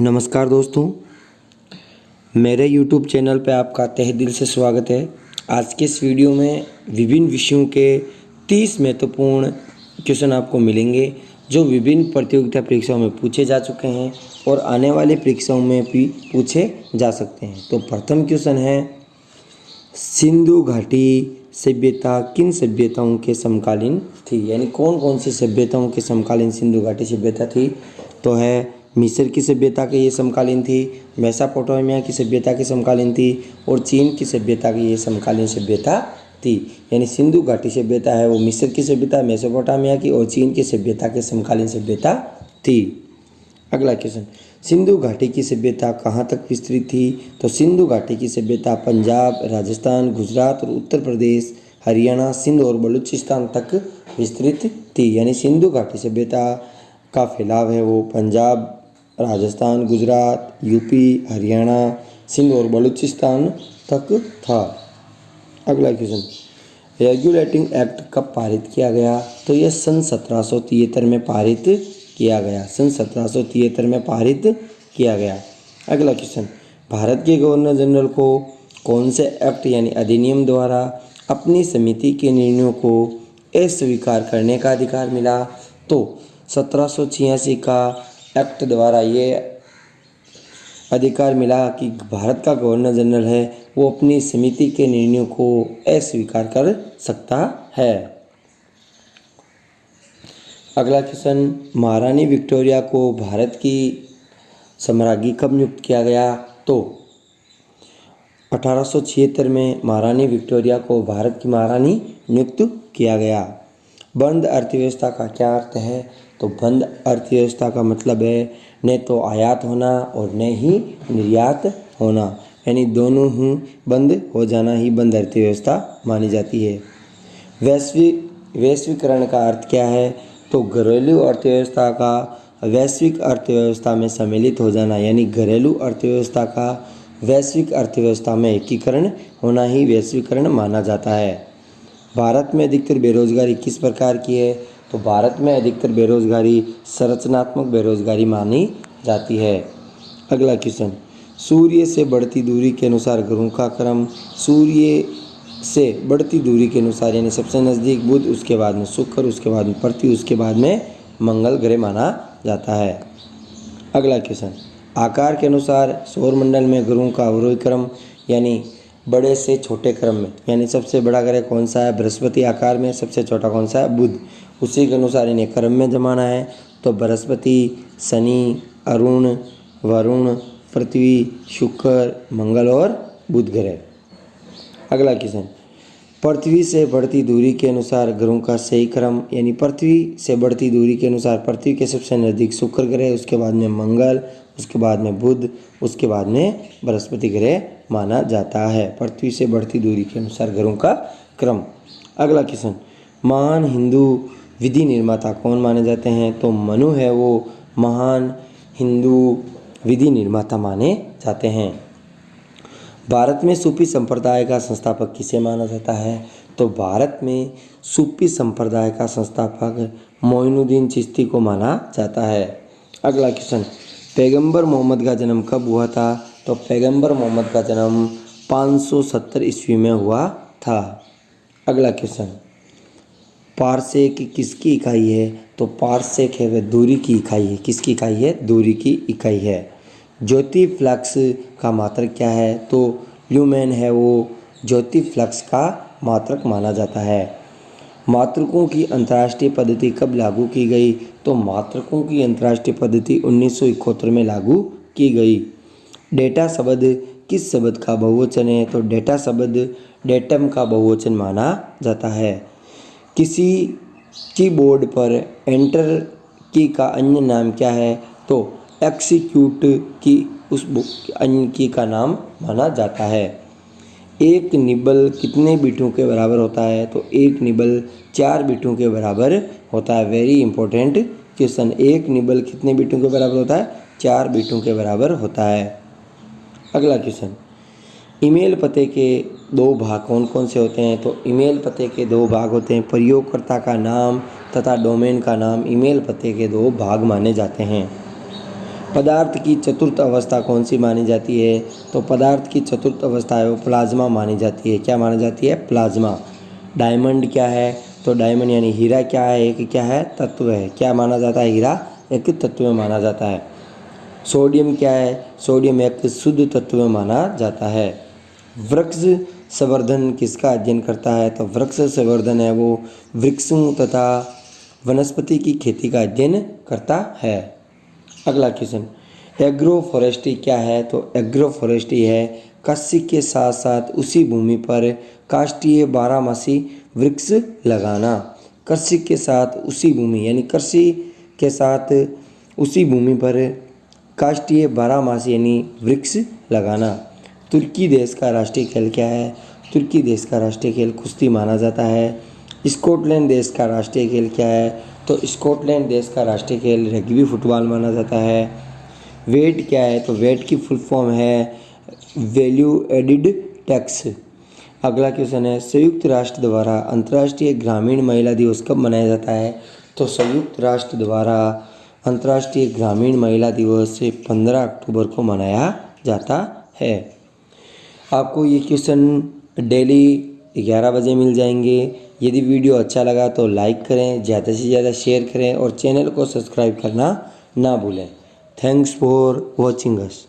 नमस्कार दोस्तों, मेरे YouTube चैनल पे आपका तहे दिल से स्वागत है। आज के इस वीडियो में विभिन्न विषयों के 30 महत्वपूर्ण क्वेश्चन आपको मिलेंगे जो विभिन्न प्रतियोगिता परीक्षाओं में पूछे जा चुके हैं और आने वाले परीक्षाओं में भी पूछे जा सकते हैं। तो प्रथम क्वेश्चन है, सिंधु घाटी सभ्यता किन सभ्यताओं के समकालीन थी? यानी कौन कौन सी सभ्यताओं के समकालीन सिंधु घाटी सभ्यता थी? तो है मिस्र की सभ्यता के ये समकालीन थी, मेसोपोटामिया की सभ्यता के समकालीन थी और चीन की सभ्यता की ये समकालीन सभ्यता थी। यानी सिंधु घाटी सभ्यता है वो मिस्र की सभ्यता, मेसोपोटामिया की और चीन की सभ्यता के समकालीन सभ्यता थी। अगला क्वेश्चन, सिंधु घाटी की सभ्यता कहाँ तक विस्तृत थी? तो सिंधु घाटी की सभ्यता पंजाब, राजस्थान, गुजरात और उत्तर प्रदेश, हरियाणा, सिंध और बलूचिस्तान तक विस्तृत थी। यानी सिंधु घाटी सभ्यता का फैलाव है वो पंजाब, राजस्थान, गुजरात, यूपी, हरियाणा, सिंध और बलूचिस्तान तक था। अगला क्वेश्चन, रेगुलेटिंग एक्ट कब पारित किया गया? तो यह सन 1773 में पारित किया गया। सन 1773 में पारित किया गया। अगला क्वेश्चन, भारत के गवर्नर जनरल को कौन से एक्ट यानी अधिनियम द्वारा अपनी समिति के निर्णयों को अस्वीकार करने का अधिकार मिला? तो 1786 का एक्ट द्वारा ये अधिकार मिला कि भारत का गवर्नर जनरल है वो अपनी समिति के निर्णयों को अस्वीकार कर सकता है। अगला क्वेश्चन, महारानी विक्टोरिया को भारत की सम्राज्ञी कब नियुक्त किया गया? तो 1876 में महारानी विक्टोरिया को भारत की महारानी नियुक्त किया गया। बंद अर्थव्यवस्था का क्या अर्थ है? तो बंद अर्थव्यवस्था का मतलब है न तो आयात होना और न ही निर्यात होना, यानी दोनों ही बंद हो जाना ही बंद अर्थव्यवस्था मानी जाती है। वैश्वीकरण का अर्थ क्या है? तो घरेलू अर्थव्यवस्था का वैश्विक अर्थव्यवस्था में सम्मिलित हो जाना, यानी घरेलू अर्थव्यवस्था का वैश्विक अर्थव्यवस्था में एकीकरण होना ही वैश्वीकरण माना जाता है। भारत में अधिकतर बेरोजगारी किस प्रकार की है? तो भारत में अधिकतर बेरोजगारी संरचनात्मक बेरोजगारी मानी जाती है। अगला क्वेश्चन, सूर्य से बढ़ती दूरी के अनुसार ग्रहों का क्रम? सूर्य से बढ़ती दूरी के अनुसार यानी सबसे नज़दीक बुध, उसके बाद में शुक्र, उसके बाद में पृथ्वी, उसके बाद में मंगल ग्रह माना जाता है। अगला क्वेश्चन, आकार के अनुसार सौरमंडल में ग्रहों का अवरोही क्रम यानी बड़े से छोटे क्रम में, यानी सबसे बड़ा ग्रह कौन सा है बृहस्पति आकार में, सबसे छोटा कौन सा है बुध, उसी के अनुसार इन्हें क्रम में जमाना है। तो बृहस्पति, शनि, अरुण, वरुण, पृथ्वी, शुक्र, मंगल और बुध ग्रह। अगला क्वेश्चन, पृथ्वी से बढ़ती दूरी के अनुसार ग्रहों का सही क्रम, यानी पृथ्वी से बढ़ती दूरी के अनुसार पृथ्वी के सबसे नज़दीक शुक्र ग्रह, उसके बाद में मंगल, उसके बाद में बुध, उसके बाद में बृहस्पति ग्रह माना जाता है। पृथ्वी से बढ़ती दूरी के अनुसार ग्रहों का क्रम। अगला क्वेश्चन, महान हिंदू विधि निर्माता कौन माने जाते हैं? तो मनु है वो महान हिंदू विधि निर्माता माने जाते हैं। भारत में सूफी संप्रदाय का संस्थापक किसे माना जाता है? तो भारत में सूफी संप्रदाय का संस्थापक मोइनुद्दीन चिश्ती को माना जाता है। अगला क्वेश्चन, पैगंबर मोहम्मद का जन्म कब हुआ था? तो पैगंबर मोहम्मद का जन्म 570 ईस्वी में हुआ था। अगला क्वेश्चन, पारसेक किसकी इकाई है? तो पारसेक है वह दूरी की इकाई है। किसकी इकाई है? दूरी की इकाई है। ज्योति फ्लक्स का मात्रक क्या है? तो ल्यूमेन है वो ज्योति फ्लक्स का मात्रक माना जाता है। मात्रकों की अंतर्राष्ट्रीय पद्धति कब लागू की गई? तो मात्रकों की अंतर्राष्ट्रीय पद्धति 1971 में लागू की गई। डेटा शब्द किस शब्द का बहुवचन है? तो डेटा शब्द डेटम का बहुवचन माना जाता है। किसी कीबोर्ड पर एंटर की का अन्य नाम क्या है? तो एक्सिक्यूट की उस अन्य की का नाम माना जाता है। एक निबल कितने बीटों के बराबर होता है? तो एक निबल 4 बीटों के बराबर होता है। वेरी इंपॉर्टेंट क्वेश्चन, एक निबल कितने बीटों के बराबर होता है? 4 बीटों के बराबर होता है। अगला क्वेश्चन, ईमेल पते के 2 भाग कौन कौन से होते हैं? तो ईमेल पते के 2 भाग होते हैं, प्रयोगकर्ता का नाम तथा डोमेन का नाम ईमेल पते के 2 भाग माने जाते हैं। पदार्थ की चतुर्थ अवस्था कौन सी मानी जाती है? तो पदार्थ की चतुर्थ अवस्था है वो प्लाज्मा मानी जाती है। क्या मानी जाती है? प्लाज्मा। डायमंड क्या है? तो डायमंड यानी हीरा क्या है? एक क्या है? तत्व है। क्या माना जाता है? हीरा एक तत्व माना जाता है। सोडियम क्या है? सोडियम एक शुद्ध तत्व माना जाता है। वृक्ष संवर्धन किसका अध्ययन करता है? तो वृक्ष संवर्धन है वो वृक्षों तथा वनस्पति की खेती का अध्ययन करता है। अगला क्वेश्चन, एग्रो फॉरेस्ट्री क्या है? तो एग्रो फॉरेस्ट्री है कृषि के साथ साथ उसी भूमि पर काष्ठीय बारहमासी वृक्ष लगाना। कृषि के साथ उसी भूमि यानी कृषि के साथ उसी भूमि पर काष्ठीय बारहमासी यानी वृक्ष लगाना। तुर्की देश का राष्ट्रीय खेल क्या है? तुर्की देश का राष्ट्रीय खेल कुश्ती माना जाता है। स्कॉटलैंड देश का राष्ट्रीय खेल क्या है? तो स्कॉटलैंड देश का राष्ट्रीय खेल रग्बी फुटबॉल माना जाता है। वेट क्या है? तो वेट की फुल फॉर्म है वैल्यू एडिड टैक्स। अगला क्वेश्चन है, संयुक्त राष्ट्र द्वारा अंतर्राष्ट्रीय ग्रामीण महिला दिवस कब मनाया जाता है? तो संयुक्त राष्ट्र द्वारा अंतर्राष्ट्रीय ग्रामीण महिला दिवस 15 अक्टूबर को मनाया जाता है। आपको ये क्वेश्चन डेली 11 बजे मिल जाएंगे। यदि वीडियो अच्छा लगा तो लाइक करें, ज़्यादा से ज़्यादा शेयर करें और चैनल को सब्सक्राइब करना ना भूलें। Thanks for watching us.